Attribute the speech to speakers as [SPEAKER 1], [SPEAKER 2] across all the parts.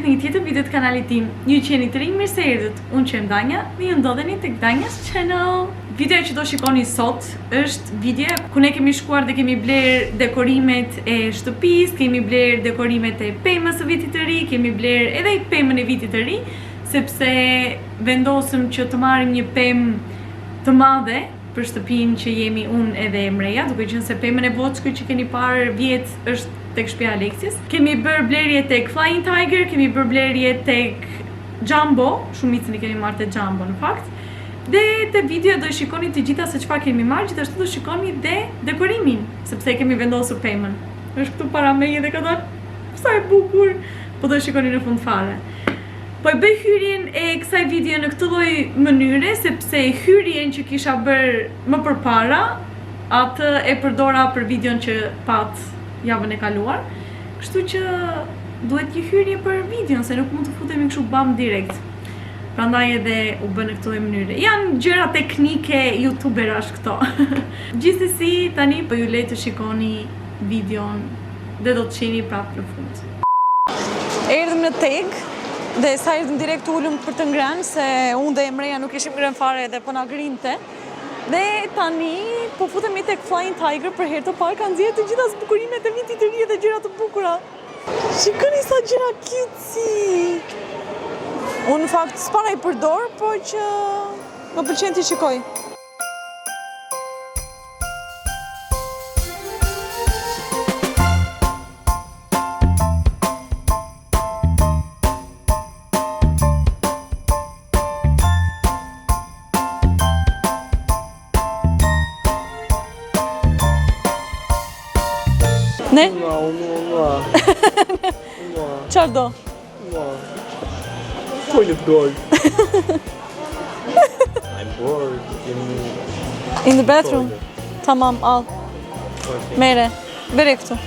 [SPEAKER 1] në një tjetër video të kanalit tim. Ju që jeni të rinj, mirë se erdhët. Unë që jam Danja dhe ju ndodheni tek Danja's Channel. Videoja që do shikoni sot është videoja ku ne kemi shkuar dhe kemi bler dekorimet e shtëpisë, kemi bler dekorimet e pemës së vitit të ri, kemi bler edhe pemën e vitit të ri, sepse vendosëm që të marrim një pemë të madhe për shtëpinë që jemi unë edhe Emreja, duke qenë se pemën e Vockës që keni parë vjet është tek shtëpia Aleksis. Kemi bërë blerje tek Flying Tiger, kemi bërë blerje tek Jumbo, shumicën i kemi marrë te Jumbo në fakt. Dhe te video do shikoni të gjitha se çfarë kemi marrë, gjithashtu do shikoni dhe dekorimin, sepse kemi vendosur pemën. Është këtu para meje dhe ka dalë sa e bukur, po do shikoni në fund fare. Po e bëj hyrjen e kësaj video në këtë lloj mënyre, sepse hyrjen që kisha bërë më përpara, atë e përdora për videon që pat javën e kaluar. Kështu që duhet një hyrje për videon, se nuk mund të futemi kështu bam direkt. Prandaj edhe u bën në këtë lloj mënyre. Janë gjëra teknike youtuberash këto. Gjithsesi, tani po ju lej të shikoni videon dhe do të shihni prapë në fund. Erdhëm në Teg. Dhe sa erdhëm direkt ullëm për të ngrënë, se unë dhe Emreja nuk ishim ngrënë fare dhe po na grinte. Dhe tani po futemi tek Flying Tiger për herë të parë, kanë nxjerrë të gjitha zbukurimet e vitit të ri dhe gjëra të bukura. Shikoni sa gjëra cutesy. Unë në fakt s'para i përdor, po që më pëlqen t'i shikoj. Ne? Çfarë do?
[SPEAKER 2] Point of gold. I'm bored
[SPEAKER 1] in the bathroom. Tamam, al.
[SPEAKER 2] Okay.
[SPEAKER 1] Mere, bere këtu.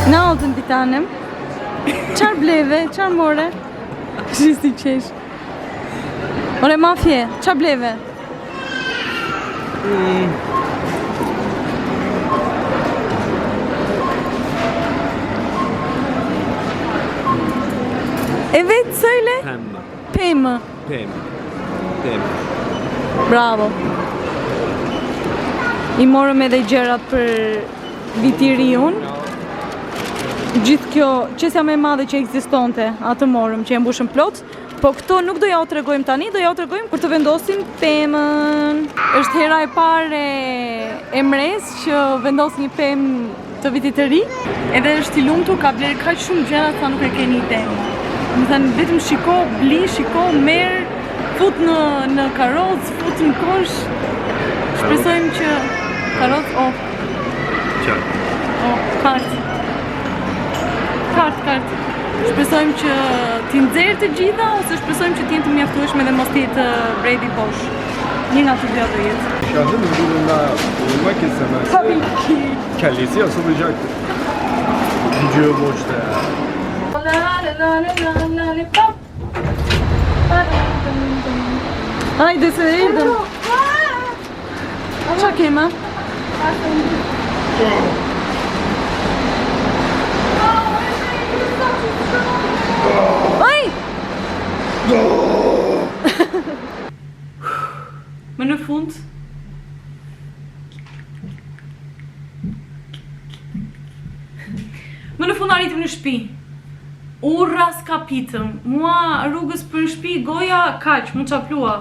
[SPEAKER 1] Në altën titanem. Çfarë bleve? Çfarë more? Shisti qesh. Ore mafje, çfarë bleve? Evet söyle.
[SPEAKER 2] Pembe.
[SPEAKER 1] Pemë.
[SPEAKER 2] Pembe.
[SPEAKER 1] Bravo. I morëm edhe gjërat për vitiriun. Gjithë kjo qesja më e madhe që ekzistonte, atë morëm që e mbushëm plot, po këto nuk do ja u tregojmë tani, do ja u tregojmë kur të vendosim pemën. Është hera e parë e Emres që vendos një pemë të vitit të ri, edhe është i lumtur, ka bler kaq shumë gjëra sa nuk e keni ide. Më thënë vetëm shiko, bli, shiko, merr, fut në karrocë, fut në kosh. Shpresojmë që karrocë, kartë. Kartë. Shpresojmë që t'i nxjerrë të gjitha, ose shpresojmë që t'jenë të mjaftueshme dhe mos t'jetë bredi bosh. Një nga të dyja do jetë.
[SPEAKER 2] Şahın uğruna uymak istemez.
[SPEAKER 1] Tabii ki.
[SPEAKER 2] Kellesi asılacaktır. Gücü boşta ya.
[SPEAKER 1] Haydi seyirdim. Çak hemen. Ai! Më në fund Më në fund arritëm në shtëpi. Urra s'kapitëm. Mua rrugës për në shtëpi goja kaq, mu çaplua.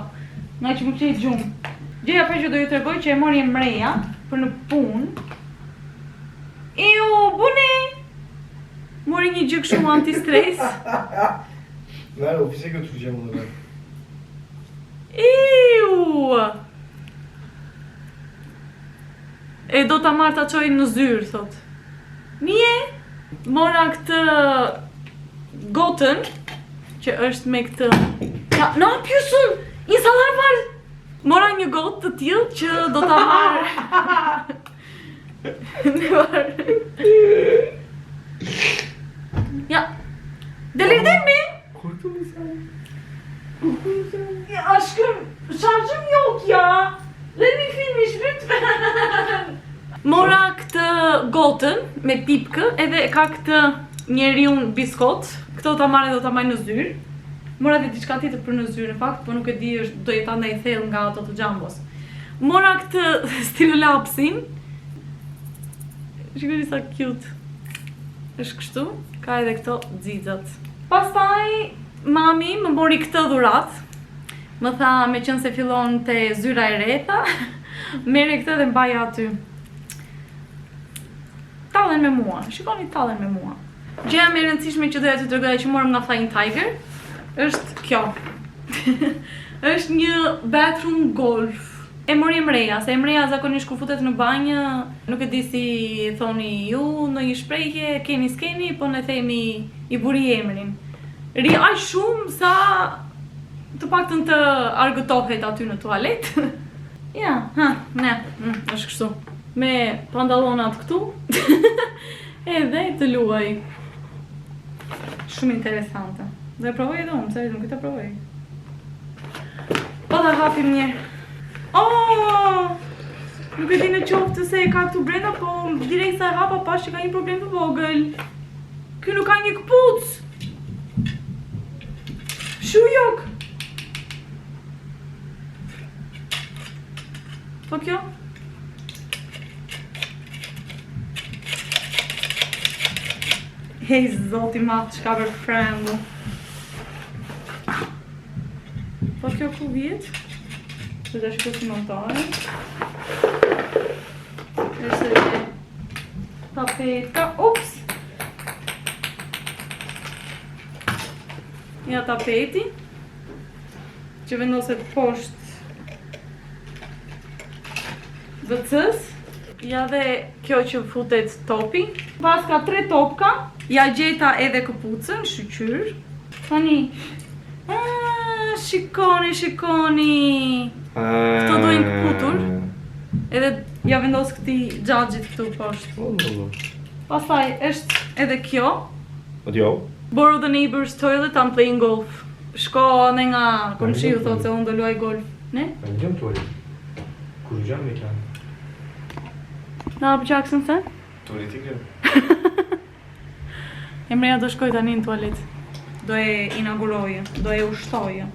[SPEAKER 1] Nga që më qejt gjumë. Gjëja për që do ju tregoj që e mori Emreja për në punë. Bune! Mori një gjë kështu anti-stres.
[SPEAKER 2] Merë, ofise këtë që gjemë në vetë.
[SPEAKER 1] E do ta marr ta çoj në zyrë, thot. Mie, mora këtë gotën, që është me këtë... Ja, na pjusun! Një salar var! Mora një gotë të tillë që do ta marr. Në varë. Ja, delirdemi!
[SPEAKER 2] Kur të më sa?
[SPEAKER 1] Ja, aşkım, şarjım yok ya. Let me finish lütfen. Mora këtë gotën me pipkë edhe ka këtë njeriun biskot. Këto ta marrë dhe do ta marrë në zyrë. Mora dhe diçka tjetër për në zyrë në fakt, po nuk e di është do jeta ndaj thellë nga ato të Jambos. Mora këtë stilolapsin. Shikoni sa cute. Është kështu, ka edhe këto xixat. Pastaj mami më mori këtë dhuratë. Më tha me qenë se fillon të zyra e reta, mere këtë dhe mbaja aty. Tallen me mua, shikoni tallen me mua. Gjëja më e rëndësishme që doja t'ju tregoj që morëm nga Flying Tiger është kjo. Është një bathroom golf. E mori Emreja, se Emreja zakonisht kur futet në banjë, nuk e di si thoni ju në një shprehje, keni s'keni, po ne themi i buri emrin. Ri aq shumë sa të paktën të argëtohet aty në tualet. Ja, është kështu. Me pantallonat këtu. Edhe të luaj. Shumë interesante. Do e provoj edhe unë, se nuk e të provoj. Po da hapim njerë. Nuk e di në qoftë se ka këtu brenda, po direkt sa e hapa pash që ka një problem të vogël. Ky nuk ka një këpuc. Shujok. Po kjo? Hej zoti matë, qka për fremdu. Po kjo ku vjetë? Që të shkës në montare. Është dhe tapetka. Ups! Ja tapeti. Që vendoset poshtë WC-s. Ja dhe kjo që futet topi. Pas ka 3 topka. Ja gjeta edhe këpucën, shqyr. Tani. Shikoni, shikoni. Këto dojnë këputur. Edhe ja vendos këti gjagjit këtu poshtë. Pastaj është edhe kjo.
[SPEAKER 2] Odjo.
[SPEAKER 1] Borrow the neighbor's toilet, I'm playing golf. Shko në nga komshiu thot se unë do luaj golf. Ne?
[SPEAKER 2] Në gjëm tualet. Kur gjëm me kanë?
[SPEAKER 1] Na apë qakësën se?
[SPEAKER 2] Tualet i gjëm.
[SPEAKER 1] Emreja do shkoj tani në tualet. Do e inauguroje, do e ushtoje.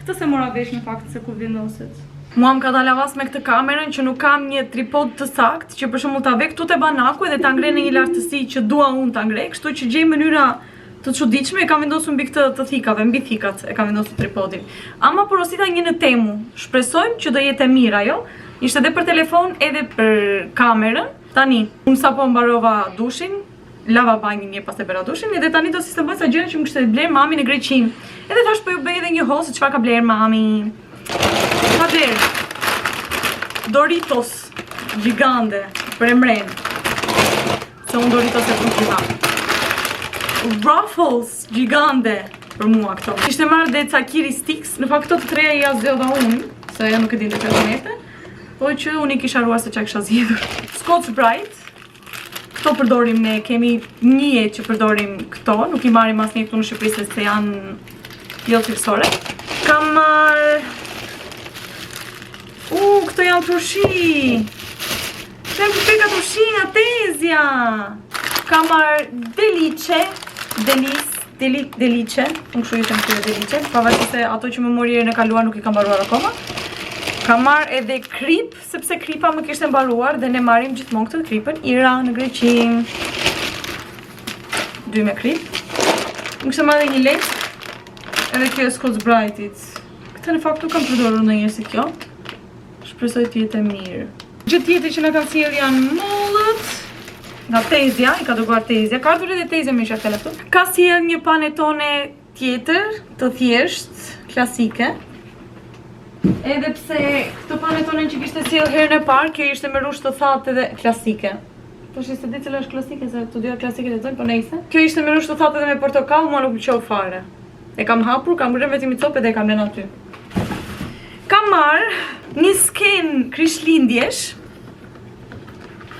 [SPEAKER 1] Këtë se mora vesh në fakt se ku vendoset. Mua më ka dalë avas me këtë kamerën që nuk kam një tripod të sakt, që për shembull ta vek këtu te banaku edhe ta ngre në një lartësi që dua unë ta ngre, kështu që gjej mënyra të çuditshme, e kam vendosur mbi këtë të thikave, mbi thikat e kam vendosur tripodin. Ama porosita një në Temu. Shpresojmë që do jetë e mirë ajo. Ishte edhe për telefon edhe për kamerën. Tani, unë sapo mbarova dushin, lava banjin një pas e bera dushin, edhe tani do sistemoj sa gjëra që më kishte bler mami në Greqin. Edhe thash po ju bëj edhe një hol se çfarë ka bler mami. Ka bler Doritos gjigande për Emren. Se unë Doritos e punë gjitha. Ruffles gjigande për mua këto. Ishte marrë dhe cakiri sticks, në fakt këto të treja ja zgjodha unë, se ja nuk e dinte çfarë mete, po që unë i kisha haruar se çka kisha zgjedhur. Scotch Brite. Këto përdorim ne, kemi një që përdorim këto, nuk i marrim asnjë këtu në Shqipëri se janë jo cilësore. Kam marrë... këto janë turshi! Këto janë përpeka turshi nga Tezja! Kam marrë delice, delice, unë kështu ishte më këtë delice, pavarësisht se ato që më mori herën e kaluar nuk i kam mbaruar akoma. Kam marrë edhe krip, sepse kripa më kishte mbaruar dhe ne marrim gjithmonë këtë kripën Ira në Greqi. 2 me krip. Më kështë marrë një lek, edhe kjo e Scotch Brightit. Këtë në faktu kam përdorur në njërë si kjo. Shpresoj të jetë e mirë. Gjë tjetër që në ka sjellë janë mollët. Nga Tezja, i ka dërguar Tezja. Ka ardhur edhe Tezja me isha telefon. Ka sjellë një panetone tjetër, të thjesht, klasike. Edhe pse këtë panetonen që kishte sjellë herën e parë, kjo ishte me rushh të thatë edhe klasike. Po shi se di cila është klasike, se të dyja klasike lexojnë, po nejse. Kjo ishte me rushh të thatë edhe me portokall, mua nuk pëlqeu fare. E kam hapur, kam ngrënë vetëm i copë dhe e kam lënë aty. Kam marrë një skenë krishtlindjesh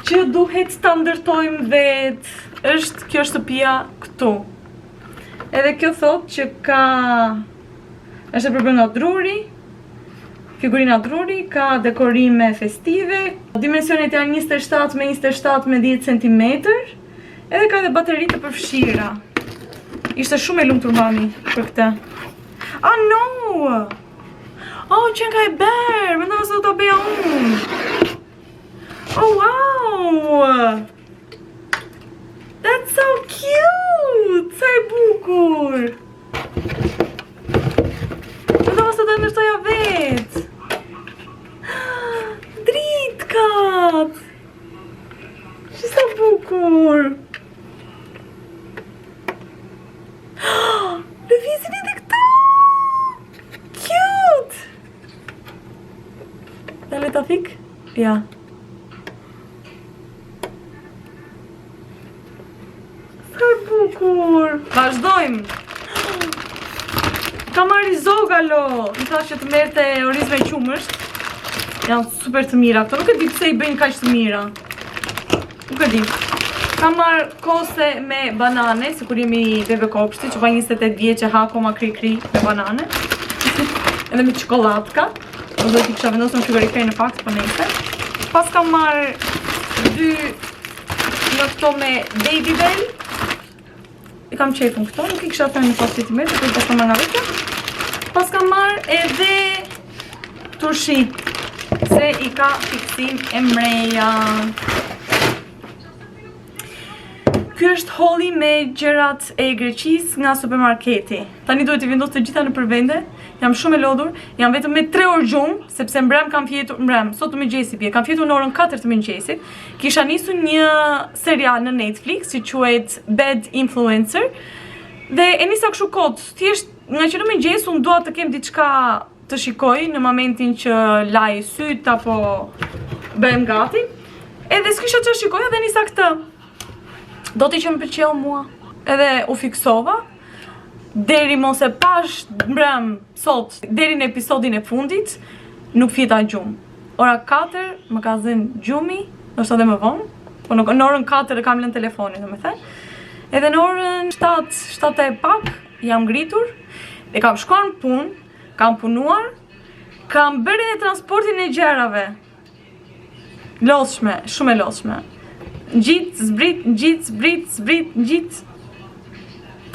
[SPEAKER 1] që duhet ta ndërtojmë vetë. Kjo është shtëpia këtu. Edhe kjo thotë që është e përbërë nga druri, figurina druri, ka dekorime festive, dimensionet janë 27 me 27 me 10 cm, edhe ka edhe bateri të përfshira. Ishte shumë e lumtur mami për këtë. Ah, no! Oh, qenë ka e berë, mendova se do ta bëja unë. Oh, wow! That's so cute! Sa e bukur! Mendova se do ta ndërtoja vetë. Dritkat! Që sa bukur! Lëvizin edhe këto! Cute! Dale ta fik? Ja. Sa bukur! Vazhdojmë! Ka marri Zogalo! Më thash që të merrte oriz me qumësht. Janë super të mira këto. Nuk e di pse i bëjnë kaq të mira. Nuk e di. Ka marrë kose me banane, si kur jemi bebe kopshti, që pa 28 vjeqe ha akoma kri-kri me banane. Edhe me qokolatka. Do duhet i kisha vendosur në frigorifer në fakt, po nejse. Pas kam marrë 2 në këto me Baby Bell. I kam qefën këto, nuk i kisha thënë në pas fitimet, po i pas kam marrë nga vete. Pas kam marrë edhe turshi, se i ka fiksim e mreja. Ky është holli me gjërat e Greqisë nga supermarketi. Tani duhet i vendos të gjitha në përvende. Jam shumë e lodhur. Jam vetëm me 3 orë gjumë, sepse mbrëm kam fjetur, sot të mëngjesi bie. Kam fjetur në orën 4 të mëngjesit. Kisha nisur një serial në Netflix që quhet Bad Influencer. Dhe e nisa kështu kot, thjesht nga që në mëngjes unë dua të kem diçka të shikoj në momentin që laj syt apo bëhem gati. Edhe s'kisha çfarë shikoja dhe nisa këtë. Do t'i që më pëlqeu mua. Edhe u fiksova. Deri mos e pash mbrëm sot, deri në episodin e fundit, nuk fjeta gjumë. Ora 4 më ka zënë gjumi, nështë edhe më vonë, po në orën 4 e kam lënë telefonin, dhe me thënë. Edhe në orën 7 e pak, jam ngritur, dhe kam shkuar në punë, kam punuar, kam bërë edhe transportin e gjerave. Lodhshme, shumë e lodhshme. Ngjit, zbrit, ngjit, zbrit, zbrit, ngjit.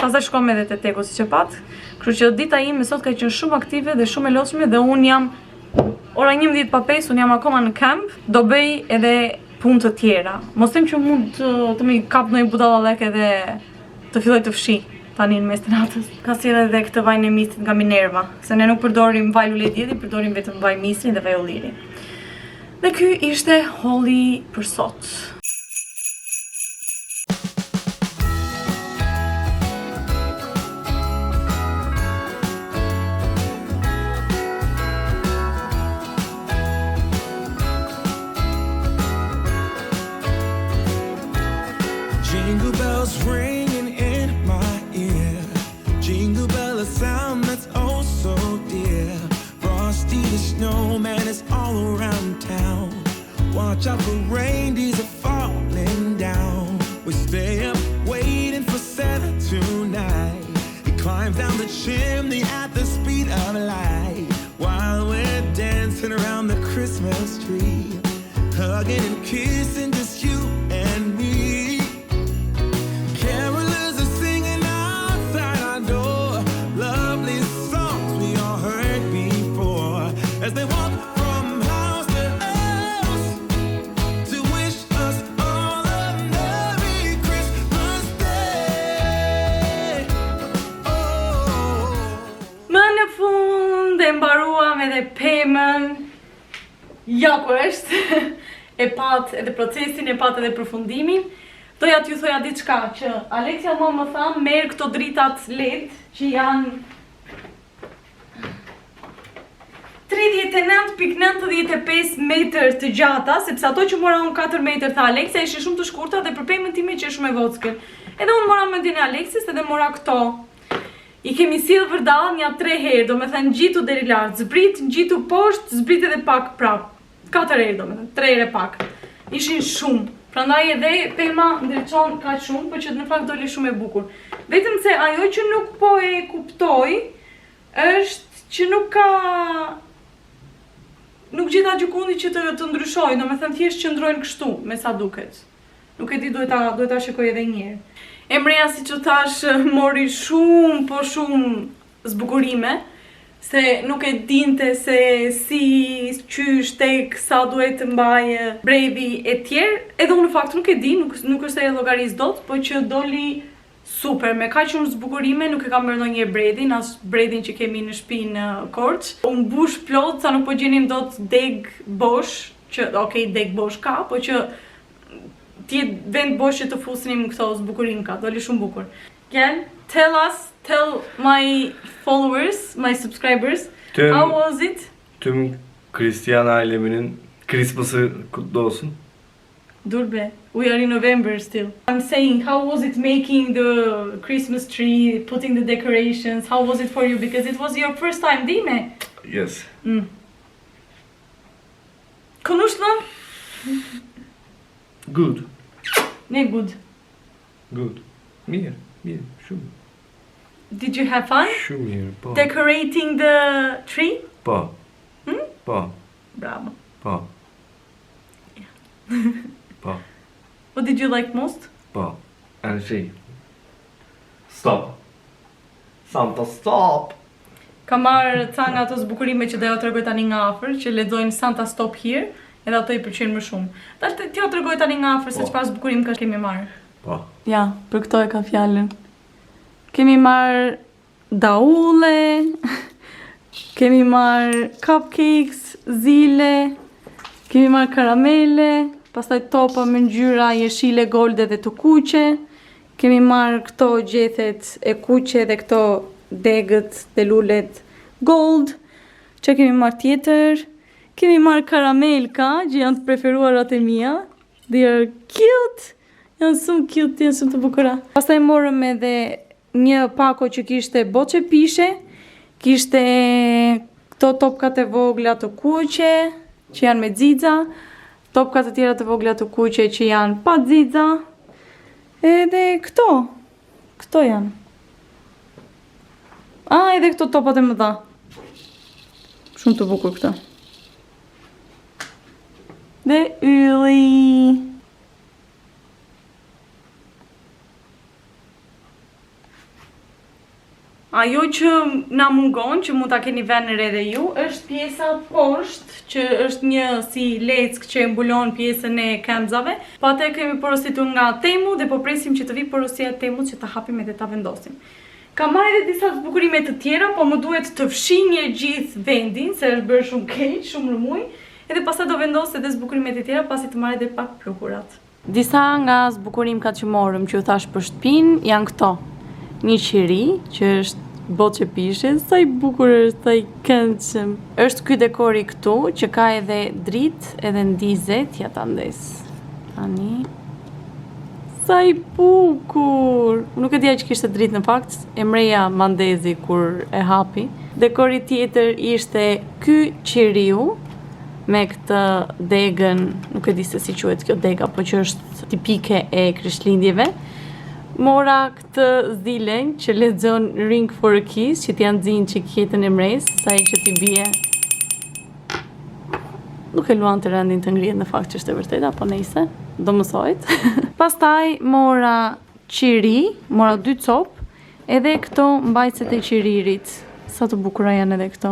[SPEAKER 1] Pastaj shkojmë edhe te Tegu siç e pat. Kështu që dita ime sot ka qenë shumë aktive dhe shumë e lodhshme dhe un jam ora 11:05, un jam akoma në kamp, do bëj edhe punë të tjera. Mos them që mund të më kap ndonjë budallallek edhe të filloj të fshi tani në mes të natës. Ka sjellë edhe këtë vaj në misrit nga Minerva, se ne nuk përdorim vaj lule dielli, përdorim vetëm vaj misri dhe vaj ulliri. Dhe ky ishte holli për sot.
[SPEAKER 3] Jingle bells ringing in my ear. Jingle bell, a sound that's oh so dear. Frosty the snowman is all around town. Watch out for reindeers are falling down. We stay up waiting for Santa tonight. He climbs down the chimney at the speed of light, while we're dancing around the Christmas tree, hugging and kissing just you and me. As they walk from house to house to wish us all a Merry Christmas Day.
[SPEAKER 1] pemën, ja ku është, e pat edhe procesin, e pat edhe përfundimin. Doja t'ju thoja diçka që Aleksia më tha, merr këto dritat LED që janë 39.95 metër të gjata, sepse ato që mora unë 4 metër tha Aleksia ishin shumë të shkurta dhe për pemën time që është shumë e vockël. Edhe unë mora mendin e Aleksis edhe mora këto. I kemi sill vërdall nja 3 herë, do me thënë ngjitu deri lart, zbrit, ngjitu poshtë, zbrit edhe pak prap. 4 herë do me thënë, 3 herë pak. Ishin shumë. Prandaj edhe pema ndriçon kaq shumë, por që në fakt doli shumë e bukur. Vetëm se ajo që nuk po e kuptoj është që nuk gjeta gjikundi që të ndryshoj, do me thënë thjesht qëndrojnë kështu, me sa duket. Nuk e di, duhet ta shikoj edhe një herë. Emreja, si që thash, mori shumë, po shumë zbukurime, se nuk e dinte se si qysh tek sa duhet të mbaj brevi e tjerë, edhe unë në fakt nuk e di, nuk është e llogaris dot, po që doli super, me kaq shumë zbukurime, nuk e kam bërë ndonjëherë bredin, as bredin që kemi në shtëpi në Korç. Unë bush plot, sa nuk po gjenim dot deg bosh, që okej, deg bosh ka, po që tjetë vend bosh që të fusnim këto zbukurim ka, doli shumë bukur. Again, tell my followers, my subscribers, how was it?
[SPEAKER 2] Tüm Hristiyan aileminin Christmas'ı kutlu olsun.
[SPEAKER 1] Dur be, we are in November still. I'm saying, how was it making the Christmas tree, putting the decorations? How was it for you? Because it was your first time, değil mi?
[SPEAKER 2] Yes.
[SPEAKER 1] Konuş lan.
[SPEAKER 2] Good.
[SPEAKER 1] Ne good?
[SPEAKER 2] Good. Mirë, shumë.
[SPEAKER 1] Did you have fun?
[SPEAKER 2] Shumë mirë, po.
[SPEAKER 1] Decorating the tree?
[SPEAKER 2] Po. Po.
[SPEAKER 1] Bravo.
[SPEAKER 2] Po. Po.
[SPEAKER 1] What did you like most?
[SPEAKER 2] Po. And she. Stop. Santa, stop!
[SPEAKER 1] Ka marrë ca nga ato zbukurime që do ja tregoj tani nga afër, që lexojnë Santa Stop Here, edhe ato i pëlqejnë më shumë. Tash t'ja tregoj tani nga afër se çfarë zbukurim kemi marrë.
[SPEAKER 2] Po.
[SPEAKER 1] Ja, për këto e ka fjalën. Kemi marrë daulle, kemi marrë cupcakes, zile, kemi marrë karamele, pastaj topa me ngjyra jeshile, golde dhe të kuqe. Kemi marrë këto gjethet e kuqe dhe këto degët dhe lulet gold. Që kemi marrë tjetër? Kemi marrë karamelka, që janë të preferuarat e mia. They are cute. Janë shumë cute, janë shumë të bukura. Pastaj morëm edhe një pako që kishte boçe pishe, kishte këto topkat e vogla të kuqe, që janë me xixa, topkat e tjera të vogla të kuqe që janë pa xixa, edhe këto janë. Edhe këto topat e mëdha. Shumë të bukur këto. Dhe ylli. Ajo që na mungon, që mund ta keni vënë edhe ju, është pjesa poshtë, që është një si leckë që e mbulon pjesën e kemzave. Po atë kemi porositur nga Temu dhe po presim që të vi porosia e Temut që ta hapim edhe ta vendosim. Kam marrë edhe disa zbukurime të tjera, po më duhet të fshinje gjithë vendin, se është bërë shumë keq, shumë rëmuj, edhe pastaj do vendos edhe zbukurimet e tjera pasi të marrë edhe pak pluhurat. Disa nga zbukurimkat që morëm, që u thash për shtëpinë, janë këto. Një qiri, që është boçe pishe, sa i bukur është, sa i këndshëm. Është ky dekori këtu, që ka edhe dritë, edhe ndizet, ja ta ndes. Tani. Sa i bukur! Nuk e dija që kishte dritë në fakt, Emreja mandezi kur e hapi. Dekori tjetër ishte ky qiriu, me këtë degën, nuk e di se si quhet kjo dega, po që është tipike e Krishtlindjeve. Mora këtë zilen që lexon Ring for a Kiss, që t'janë zinë që kjetën e mres, sa i që t'i bie. Nuk e luan të rendin të ngrihet në fakt që është e vërteta, po nejse, do mësojt. Pastaj mora qiri, mora 2 copë, edhe këto mbajtëset e qiririt. Sa të bukura janë edhe këto.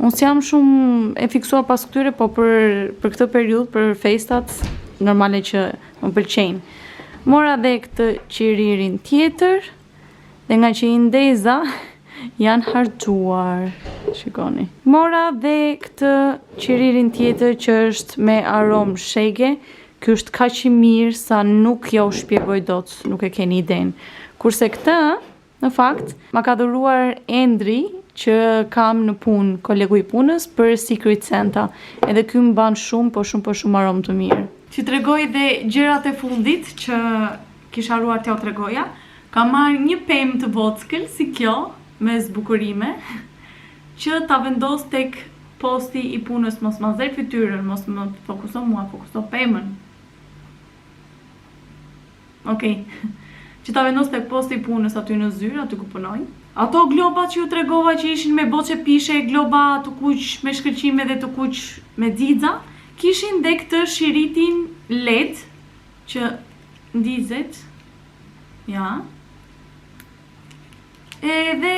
[SPEAKER 1] Unë s'jam shumë e fiksuar pas këtyre, po për këtë periudhë, për festat, normale që më pëlqejnë. Mora dhe këtë qiririn tjetër, dhe nga që i ndeza, janë harxuar. Shikoni. Mora dhe këtë qiririn tjetër që është me aromë shege. Ky është kaq i mirë sa nuk ja u shpjegoj dot, nuk e keni idenë. Kurse këtë, në fakt, ma ka dhuruar Endri që kam në punë, kolegu i punës për Secret Santa. Edhe ky më ban shumë, po shumë aromë të mirë. Që tregoj dhe gjërat e fundit që kisha haruar t'ja u tregoja. Ka marrë një pemë të vockël si kjo, me zbukurime, që ta vendos tek posti i punës, mos ma zër fytyrën, mos më fokuso mua, fokuso pemën. Okej. Që ta vendos tek posti i punës aty në zyrë, aty ku punoj. Ato globa që ju tregova që ishin me boçe pishe, globa të kuq me shkëlqime dhe të kuq me xixa, kishin dhe këtë shiritin LED që ndizet. Ja. Edhe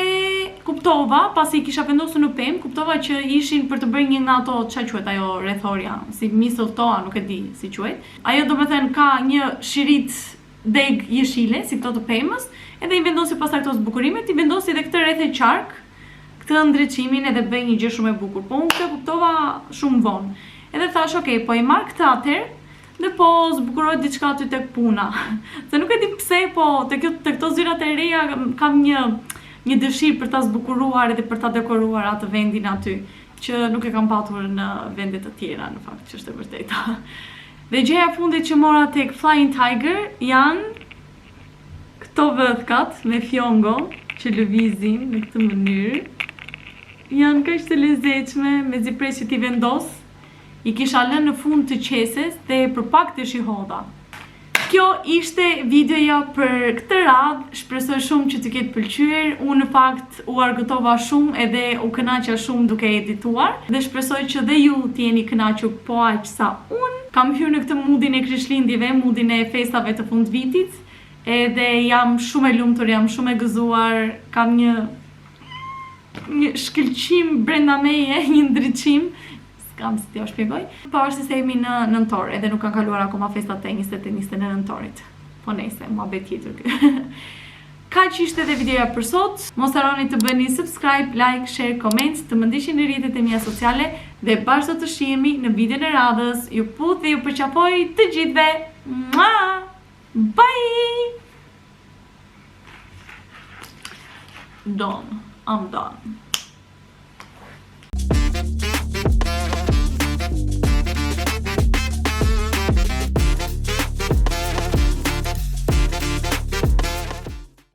[SPEAKER 1] kuptova, pasi kisha vendosur në pemë, kuptova që ishin për të bërë një nga ato, ç'a quhet ajo rrethoria, si mistletoe, nuk e di si quhet. Ajo do të thënë ka një shirit deg jeshile, si këto të pemës, edhe i vendosi pastaj këto zbukurimet, i vendosi edhe këtë rreth e qark, këtë ndriçimin edhe bëj një gjë shumë e bukur. Po unë këtë kuptova shumë vonë. Edhe thash, okay, po i marr këtë atëherë, dhe po zbukuroj diçka aty tek puna. Se nuk e di pse, po te këto zyrat e reja kam një dëshirë për ta zbukuruar edhe për ta dekoruar atë vendin aty, që nuk e kam patur në vende të tjera, në fakt, që është e vërteta. Dhe gjëja e fundit që mora tek Flying Tiger janë këto vëthkat me fjongo që lëvizin në këtë mënyrë. Janë kaq të lezetshme, mezi pres që t'i vendos. I kisha lënë në fund të qeses dhe për pak të shihoda. Kjo ishte videoja për këtë radhë, shpresoj shumë që të ketë pëlqyer. Unë në fakt u argëtova shumë edhe u kënaqa shumë duke edituar dhe shpresoj që dhe ju t'jeni kënaqur po aq sa unë. Kam hyrë në këtë mundin e Krishtlindjeve, mundin e festave të fundvitit, edhe jam shumë e lumtur, jam shumë e gëzuar, kam një shkëlqim brenda meje, një ndriçim. Kam si t'ja shpjegoj. Pavarësisht se jemi në nëntor, edhe nuk kanë kaluar akoma festat e 20 e 29 nëntorit. Po nejse, muhabet tjetër ky. Kaq ishte edhe videoja për sot. Mos harroni të bëni subscribe, like, share, comment, të më ndiqni në rrjetet e mia sociale dhe bashkë të shihemi në videon e radhës. Ju put dhe ju përqafoj të gjithëve. Bye. Done. I'm done.